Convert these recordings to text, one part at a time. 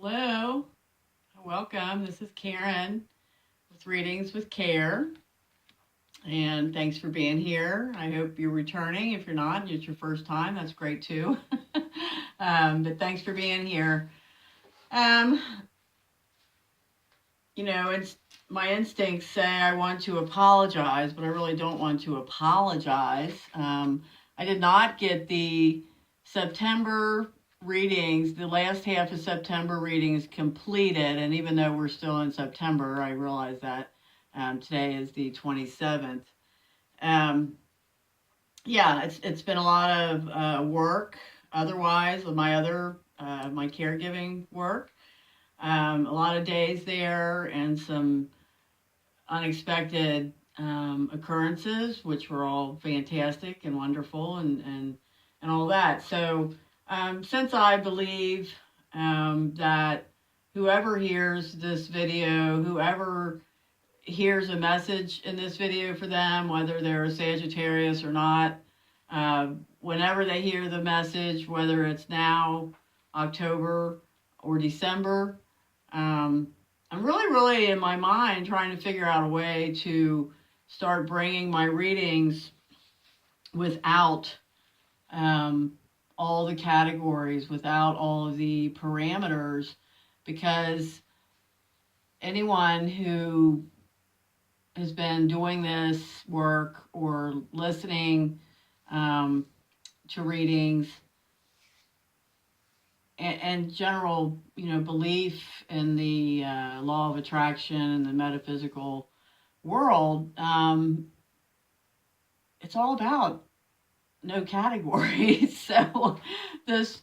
Hello, welcome. This is Karen with Readings with Care, and thanks for being here. I hope you're returning. If you're not, it's your first time, that's great too. But thanks for being here. Um, it's my instincts say I want to apologize, but I really don't want to apologize. I did not get the September readings, the last half of September readings completed, and even though we're still in September, I realize that today is the 27th. Yeah, it's been a lot of work. Otherwise, with my caregiving work, a lot of days there, and some unexpected occurrences, which were all fantastic and wonderful, and all that. So, since I believe that whoever hears this video, whoever hears a message in this video for them, whether they're a Saggitarius or not, whenever they hear the message, whether it's now, October, or December, I'm really in my mind trying to figure out a way to start bringing my readings without all the categories, without all of the parameters, because anyone who has been doing this work or listening to readings and general, belief in the law of attraction and the metaphysical world, it's all about no categories. So this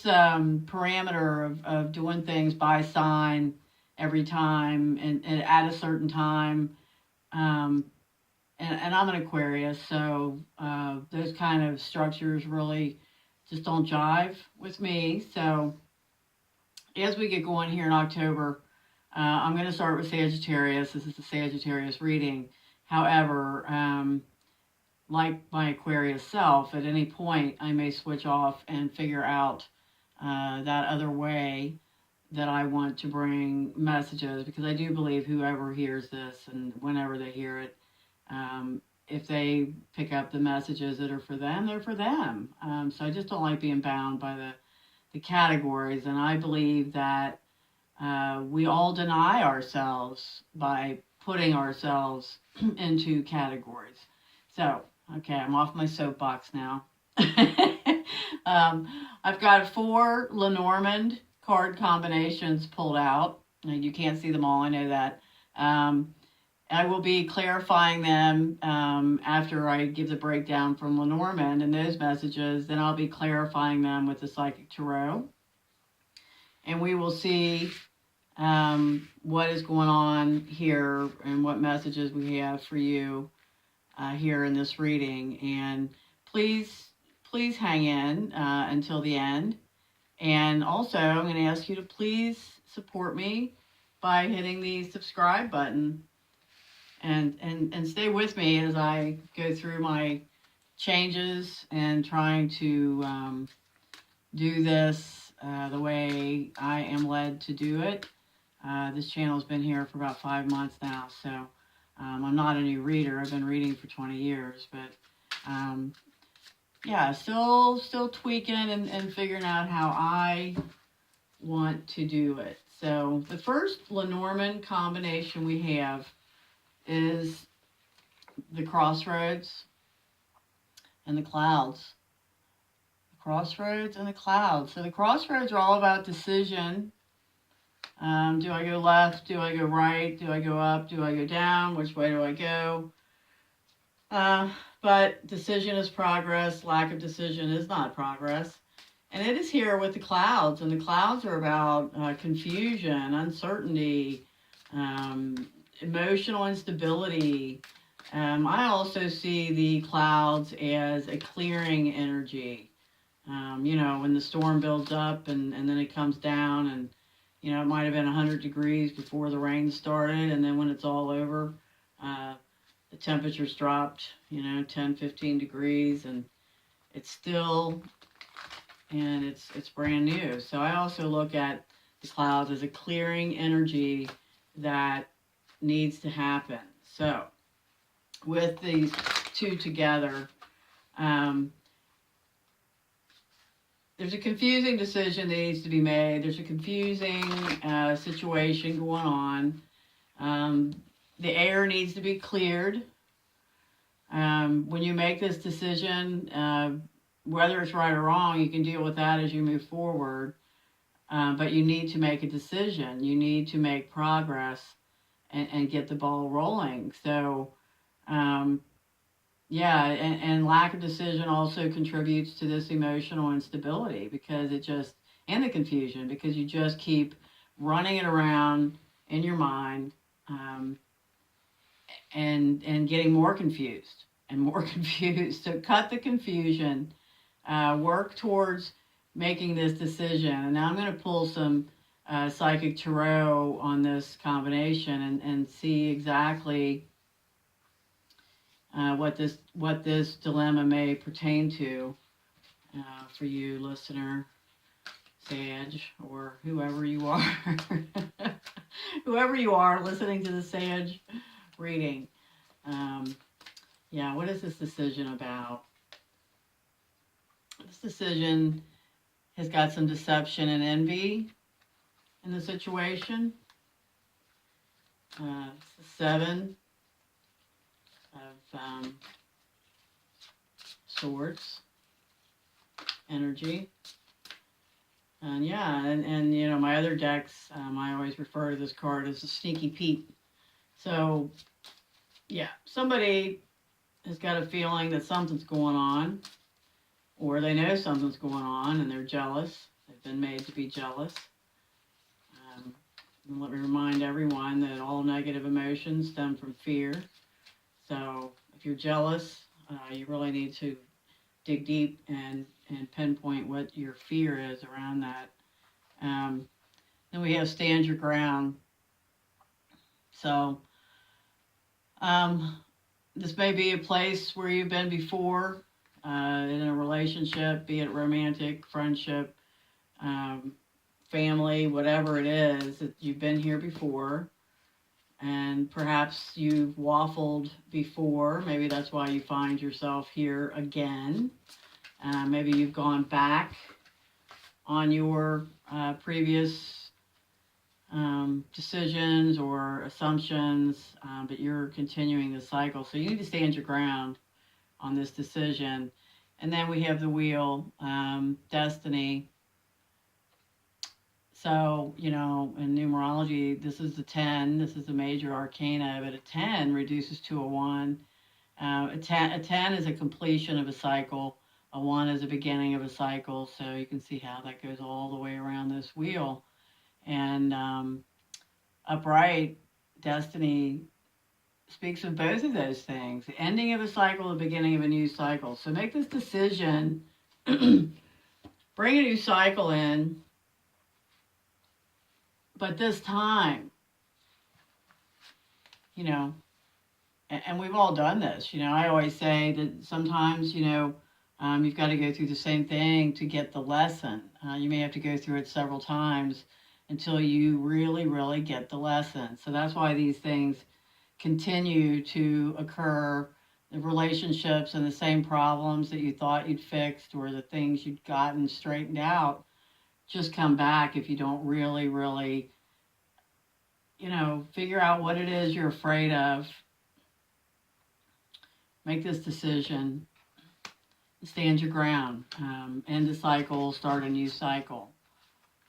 parameter of doing things by sign every time and at a certain time, and I'm an Aquarius, so those kind of structures really just don't jive with me. So as we get going here in October, I'm going to start with Sagittarius. This is the Sagittarius reading. However, like my Aquarius self, at any point I may switch off and figure out that other way that I want to bring messages, because I do believe whoever hears this and whenever they hear it, if they pick up the messages that are for them, they're for them. So I just don't like being bound by the categories. And I believe that we all deny ourselves by putting ourselves into categories. So, okay, I'm off my soapbox now. I've got 4 Lenormand card combinations pulled out. You can't see them all, I know that. I will be clarifying them after I give the breakdown from Lenormand and those messages. Then I'll be clarifying them with the Psychic Tarot. And we will see what is going on here and what messages we have for you here in this reading. And please hang in until the end. And also, I'm going to ask you to please support me by hitting the subscribe button. And stay with me as I go through my changes and trying to do this the way I am led to do it. This channel's been here for about 5 months now, so I'm not a new reader. I've been reading for 20 years, but yeah, still tweaking and figuring out how I want to do it. So the first Lenormand combination we have is the crossroads and the clouds. The crossroads and the clouds. So the crossroads are all about decision. Do I go left? Do I go right? Do I go up? Do I go down? Which way do I go? But decision is progress. Lack of decision is not progress. And it is here with the clouds. And the clouds are about confusion, uncertainty, emotional instability. I also see the clouds as a clearing energy. When the storm builds up and then it comes down, and it might have been 100 degrees before the rain started, and then when it's all over, the temperature's dropped 10-15 degrees, and it's still, and it's brand new. So I also look at clouds is a clearing energy that needs to happen. So with these two together, there's a confusing decision that needs to be made. There's a confusing situation going on. The air needs to be cleared. When you make this decision, whether it's right or wrong, you can deal with that as you move forward. But you need to make a decision. You need to make progress and get the ball rolling. So, yeah, and lack of decision also contributes to this emotional instability because and the confusion, because you just keep running it around in your mind, and getting more confused and more confused. So cut the confusion, work towards making this decision. And now I'm going to pull some psychic tarot on this combination and see exactly what this dilemma may pertain to for you, listener, Sage, or whoever you are, whoever you are listening to the Sage reading. Yeah, what is this decision about? This decision has got some deception and envy in the situation. It's the 7 of Swords energy. And yeah, and you know, my other decks, I always refer to this card as the Sneaky Pete. So, yeah, somebody has got a feeling that something's going on, or they know something's going on, and they're jealous. They've been made to be jealous. And let me remind everyone that all negative emotions stem from fear. So if you're jealous, you really need to dig deep and pinpoint what your fear is around that. Then we have stand your ground. So this may be a place where you've been before in a relationship, be it romantic, friendship, family, whatever it is, that you've been here before. And perhaps you've waffled before. Maybe that's why you find yourself here again. Maybe you've gone back on your previous decisions or assumptions, but you're continuing the cycle. So you need to stand your ground on this decision. And then we have the wheel, destiny. So, you know, in numerology, this is the 10. This is the major arcana, but a 10 reduces to a 1. A 10 is a completion of a cycle. A 1 is a beginning of a cycle. So you can see how that goes all the way around this wheel. And upright destiny speaks of both of those things. The ending of a cycle, the beginning of a new cycle. So make this decision. Bring a new cycle in. But this time, you know, and we've all done this, you know, I always say that sometimes, you know, you've got to go through the same thing to get the lesson. You may have to go through it several times until you really, really get the lesson. So that's why these things continue to occur. The relationships and the same problems that you thought you'd fixed or the things you'd gotten straightened out just come back if you don't really, really, you know, figure out what it is you're afraid of. Make this decision. Stand your ground. End the cycle, start a new cycle.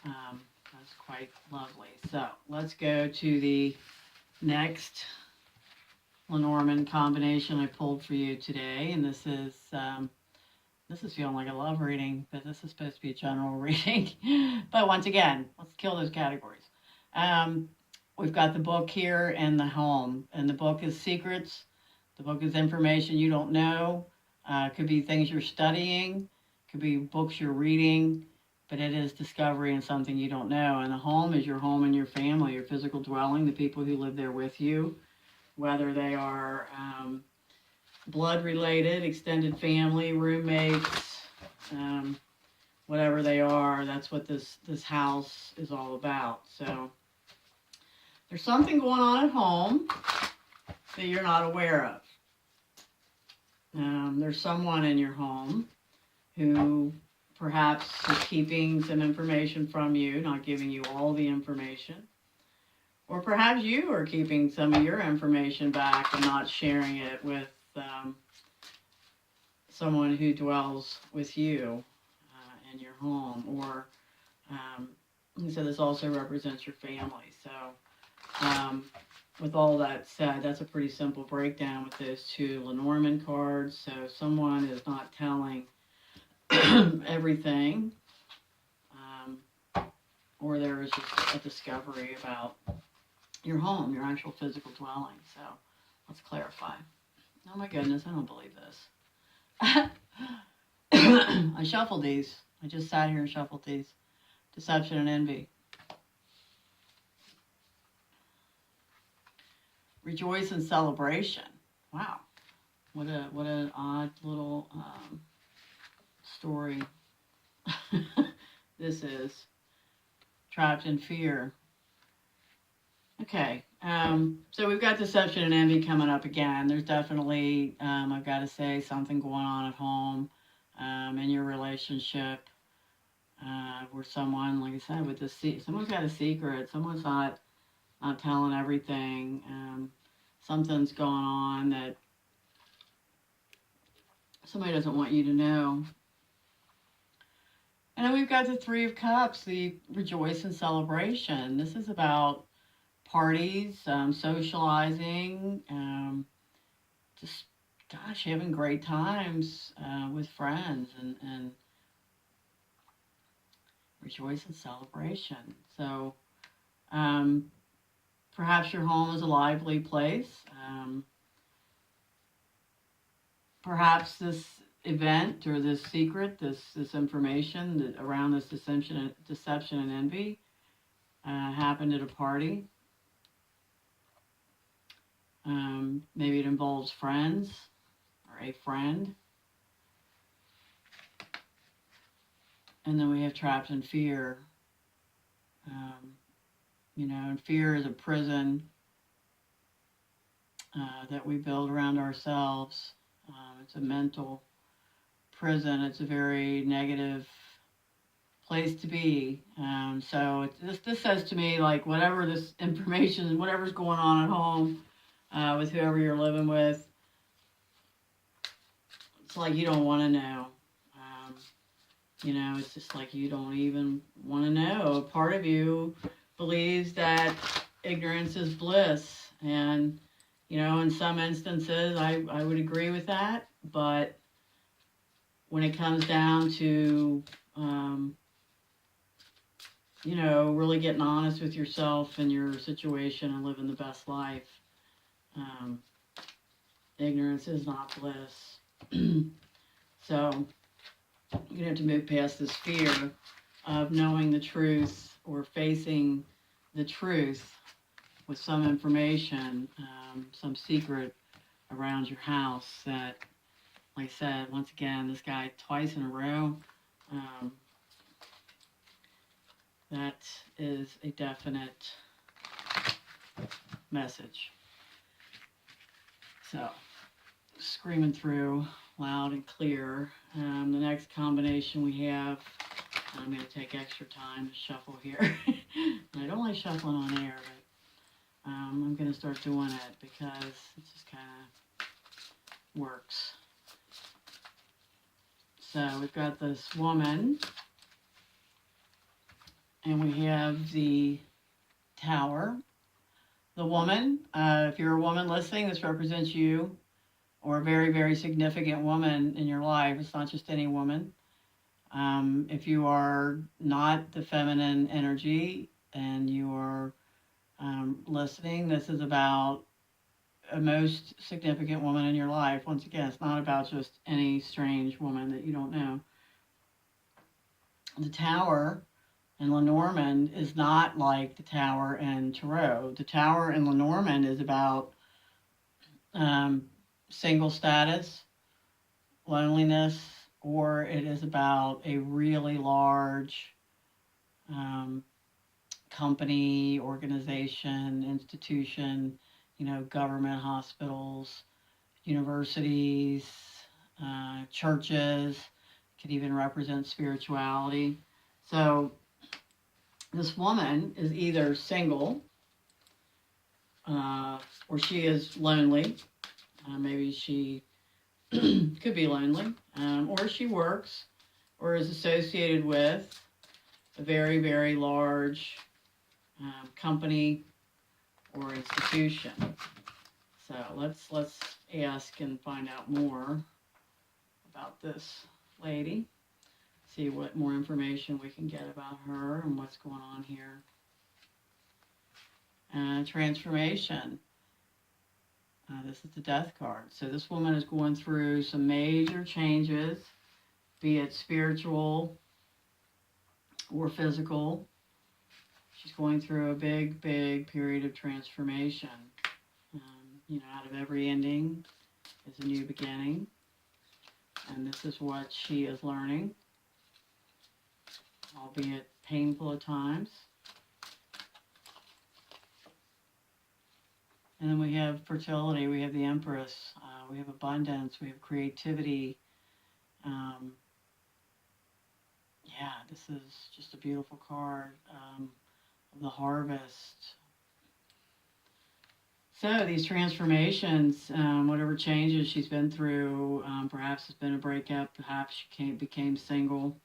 That's quite lovely. So let's go to the next Lenormand combination I pulled for you today. And this is feeling like a love reading, but this is supposed to be a general reading. But once again, let's kill those categories. We've got the book here and the home. And the book is secrets. The book is information you don't know. Could be things you're studying. Could be books you're reading. But it is discovery and something you don't know. And the home is your home and your family, your physical dwelling, the people who live there with you, whether they are blood related, extended family, roommates, whatever they are, that's what this house is all about. So there's something going on at home that you're not aware of. There's someone in your home who perhaps is keeping some information from you, not giving you all the information. Or perhaps you are keeping some of your information back and not sharing it with someone who dwells with you in your home. Or, so this also represents your family. So, with all that said, that's a pretty simple breakdown with those two Lenormand cards. So someone is not telling everything, or there is just a discovery about your home, your actual physical dwelling. So let's clarify. Oh my goodness, I don't believe this. I shuffled these. I just sat here and shuffled these. Deception and envy. Rejoice and celebration. Wow, what an odd little story this is. Trapped in fear. Okay, so we've got deception and envy coming up again. There's definitely, I've got to say, something going on at home, in your relationship, where someone, like I said, with someone's got a secret. Someone's not telling everything. Something's going on that somebody doesn't want you to know. And then we've got the Three of Cups, the rejoice and celebration. This is about parties, socializing, just, gosh, having great times with friends, and rejoice and celebration. So perhaps your home is a lively place. Perhaps this event or this secret, this information that around this deception and envy happened at a party. Maybe it involves friends or a friend. And then we have trapped in fear. And fear is a prison that we build around ourselves. It's a mental prison. It's a very negative place to be. So this says to me, like, whatever this information, whatever's going on at home with whoever you're living with, it's like you don't want to know. It's just like you don't even want to know. Part of you believes that ignorance is bliss. And, in some instances, I would agree with that. But when it comes down to, really getting honest with yourself and your situation and living the best life, ignorance is not bliss. So you have to move past this fear of knowing the truth or facing the truth with some information, some secret around your house that, like I said, once again, this guy twice in a row, that is a definite message. So, screaming through loud and clear. The next combination we have, I'm going to take extra time to shuffle here. I don't like shuffling on air, but I'm going to start doing it because it just kind of works. So we've got this woman, and we have the Tower. The woman, if you're a woman listening, this represents you, or a very, very significant woman in your life. It's not just any woman. If you are not the feminine energy and you are listening, this is about a most significant woman in your life. Once again, it's not about just any strange woman that you don't know. The Tower in Lenormand is not like the Tower in Tarot. The Tower in Lenormand is about single status, loneliness, or it is about a really large company, organization, institution, government, hospitals, universities, churches. Could even represent spirituality. So this woman is either single, or she is lonely. Maybe she could be lonely, or she works or is associated with a very, very large company or institution. So let's ask and find out more about this lady. See what more information we can get about her and what's going on here. Transformation. This is the death card. So this woman is going through some major changes, be it spiritual or physical. She's going through a big, big period of transformation. Out of every ending is a new beginning. And this is what she is learning, albeit painful at times. And then we have fertility, we have the Empress, we have abundance, we have creativity. This is just a beautiful card of the harvest. So these transformations, whatever changes she's been through, perhaps it's been a breakup, perhaps she became single.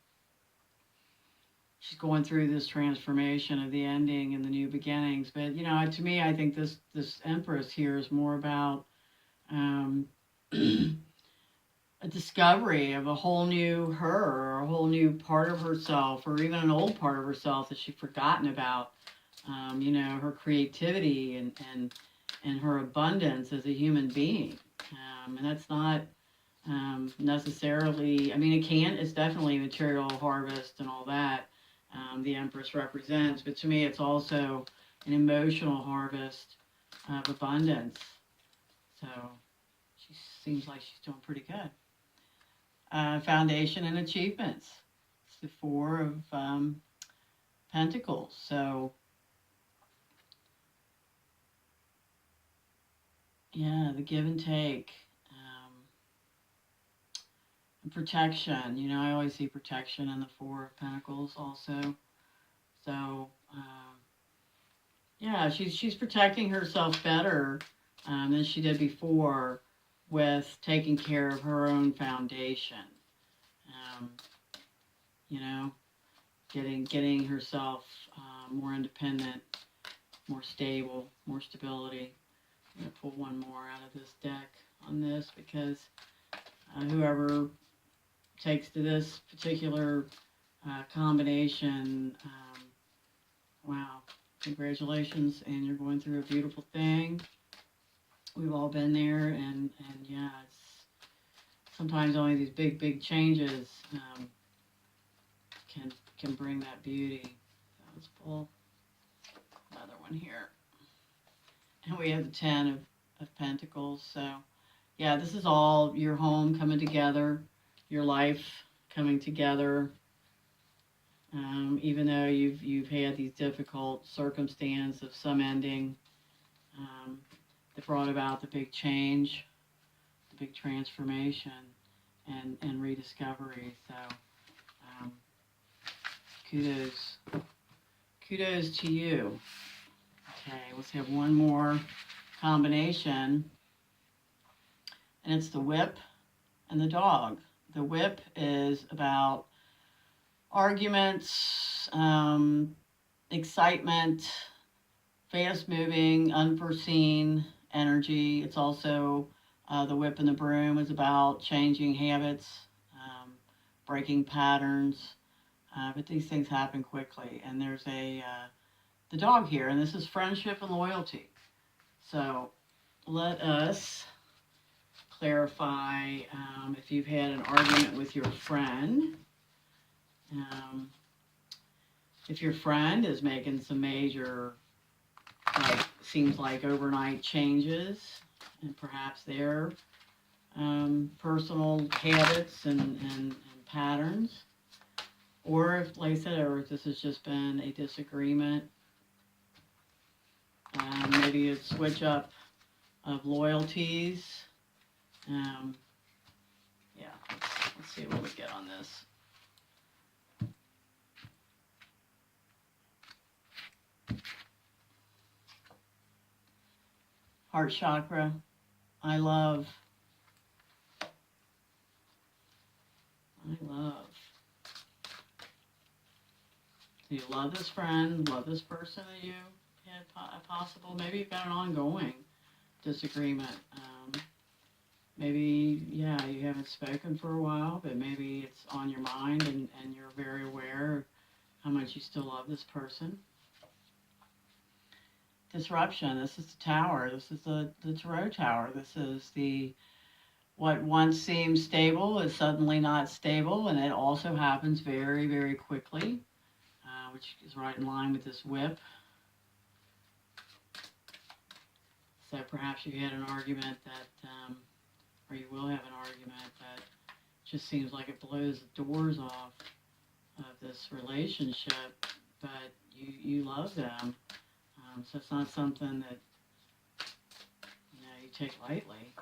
She's going through this transformation of the ending and the new beginnings. But, to me, I think this Empress here is more about a discovery of a whole new her, or a whole new part of herself, or even an old part of herself that she'd forgotten about. Her creativity and her abundance as a human being. And that's not necessarily, it's definitely material harvest and all that. The Empress represents, but to me it's also an emotional harvest of abundance. So she seems like she's doing pretty good. Foundation and achievements. It's the Four of Pentacles. So the give and take. And protection. I always see protection in the Four of Pentacles also. So, she's protecting herself better than she did before with taking care of her own foundation. Getting herself more independent, more stable, more stability. I'm going to pull one more out of this deck on this because whoever takes to this particular combination, wow, congratulations, and you're going through a beautiful thing. We've all been there, and it's sometimes only these big changes can bring that beauty. So let's pull another one here. And we have the Ten of Pentacles. So, this is all your home coming together, your life coming together. Even though you've had these difficult circumstances of some ending that brought about the big change, the big transformation, and rediscovery. So, kudos to you. Okay, let's have one more combination, and it's the Whip and the Dog. The Whip is about arguments, excitement, fast-moving, unforeseen energy. It's also the Whip and the Broom is about changing habits, breaking patterns, but these things happen quickly. And there's the Dog here, and this is friendship and loyalty. So let us clarify if you've had an argument with your friend. If your friend is making some major, seems like overnight changes, and perhaps their personal habits and patterns. Or if, like I said, or if this has just been a disagreement, maybe a switch up of loyalties. Yeah, let's see what we get on this. Heart chakra, I love. Do you love this friend, love this person that you had possible? Maybe you've got an ongoing disagreement. Maybe, yeah, you haven't spoken for a while, but maybe it's on your mind and you're very aware of how much you still love this person. Disruption, this is the tower. This is the Tarot tower. This is what once seemed stable is suddenly not stable, and it also happens very, very quickly, which is right in line with this whip. So perhaps you had an argument that, or you will have an argument that just seems like it blows the doors off of this relationship, but you love them. So it's not something that, you take lightly.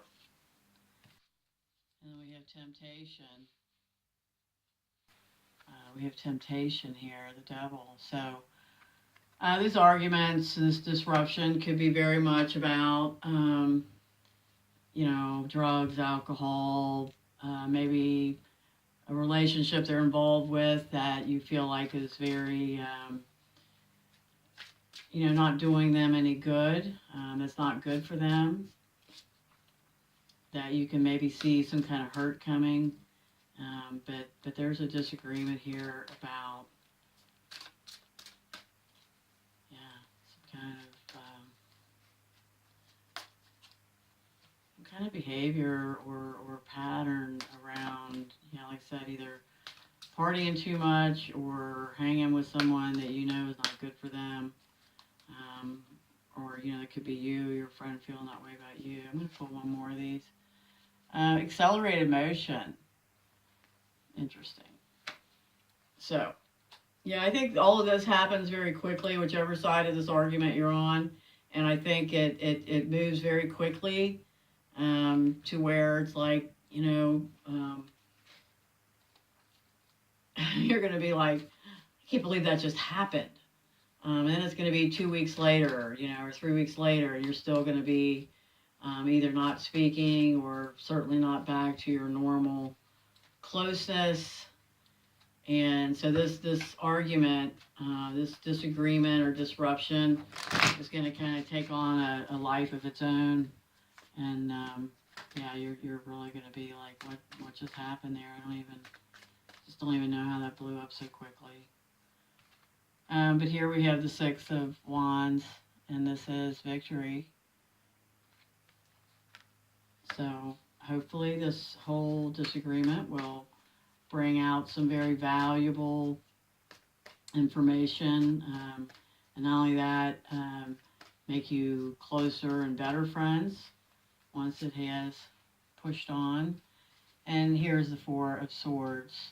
And then we have temptation. We have temptation here, the devil. So these arguments, this disruption could be very much about, drugs, alcohol, maybe a relationship they're involved with that you feel like is very, not doing them any good. It's not good for them. That you can maybe see some kind of hurt coming. But there's a disagreement here about, some kind of behavior or pattern around, like I said, either partying too much or hanging with someone that you know is not good for them. Or, it could be your friend feeling that way about you. I'm going to pull one more of these. Accelerated motion. Interesting. So, I think all of this happens very quickly, whichever side of this argument you're on. And I think it moves very quickly to where it's like, you're going to be like, I can't believe that just happened. And then it's going to be 2 weeks later, or 3 weeks later, you're still going to be either not speaking or certainly not back to your normal closeness. And so this argument, this disagreement or disruption is going to kind of take on a life of its own. And you're really going to be like, what just happened there? I don't even know how that blew up so quickly. But here we have the Six of Wands, and this is victory. So hopefully this whole disagreement will bring out some very valuable information. And not only that, make you closer and better friends once it has pushed on. And here's the Four of Swords.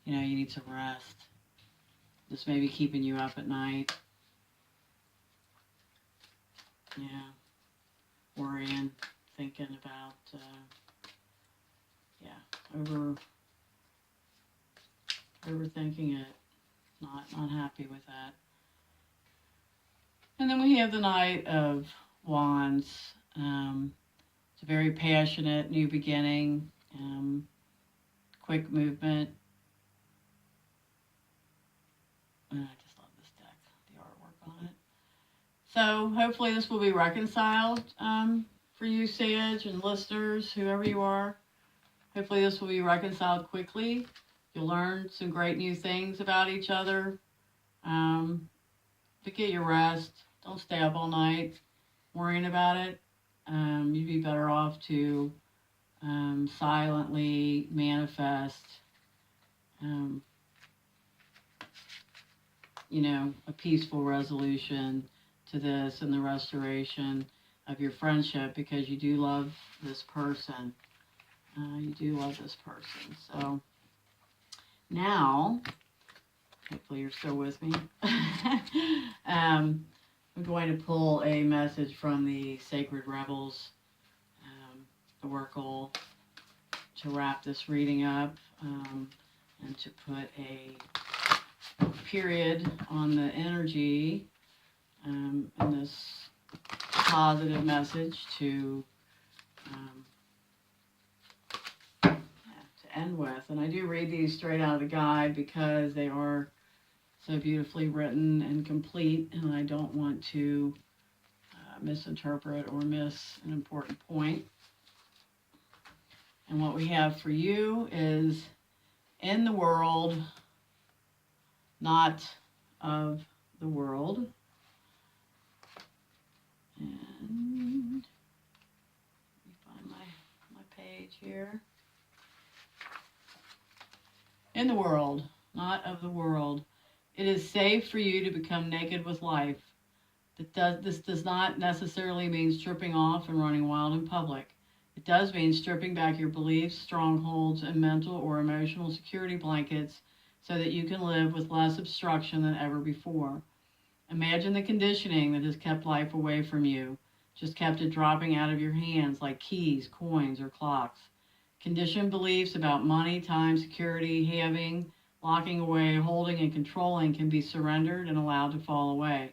You need some rest. This may be keeping you up at night. Worrying, thinking about, overthinking it. Not happy with that. And then we have the Knight of Wands. It's a very passionate new beginning, quick movement. I just love this deck, the artwork on it. So hopefully this will be reconciled for you, Sage, and listeners, whoever you are. Hopefully this will be reconciled quickly. You'll learn some great new things about each other. But get your rest. Don't stay up all night worrying about it. You'd be better off to silently manifest a peaceful resolution to this and the restoration of your friendship, because you do love this person. You do love this person. So now, hopefully you're still with me. I'm going to pull a message from the Sacred Rebels, the Oracle, to wrap this reading up, and to put a period on the energy in this positive message to end with. And I do read these straight out of the guide because they are so beautifully written and complete, and I don't want to misinterpret or miss an important point. And what we have for you is in the world, not of the world. And let me find my page here. In the world, not of the world. It is safe for you to become naked with life. This does not necessarily mean stripping off and running wild in public. It does mean stripping back your beliefs, strongholds, and mental or emotional security blankets so that you can live with less obstruction than ever before. Imagine the conditioning that has kept life away from you, just kept it dropping out of your hands like keys, coins, or clocks. Conditioned beliefs about money, time, security, having, locking away, holding, and controlling can be surrendered and allowed to fall away.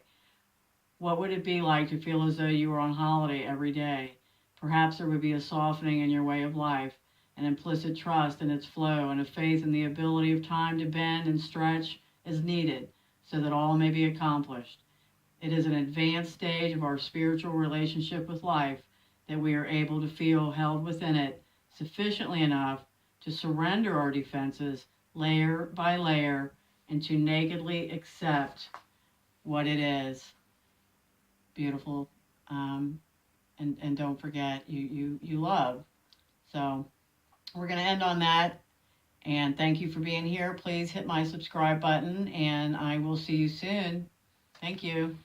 What would it be like to feel as though you were on holiday every day? Perhaps there would be a softening in your way of life, an implicit trust in its flow, and a faith in the ability of time to bend and stretch as needed so that all may be accomplished. It is an advanced stage of our spiritual relationship with life that we are able to feel held within it sufficiently enough to surrender our defenses layer by layer and to nakedly accept what it is. Beautiful. And don't forget, you love. So we're going to end on that. And thank you for being here. Please hit my subscribe button, and I will see you soon. Thank you.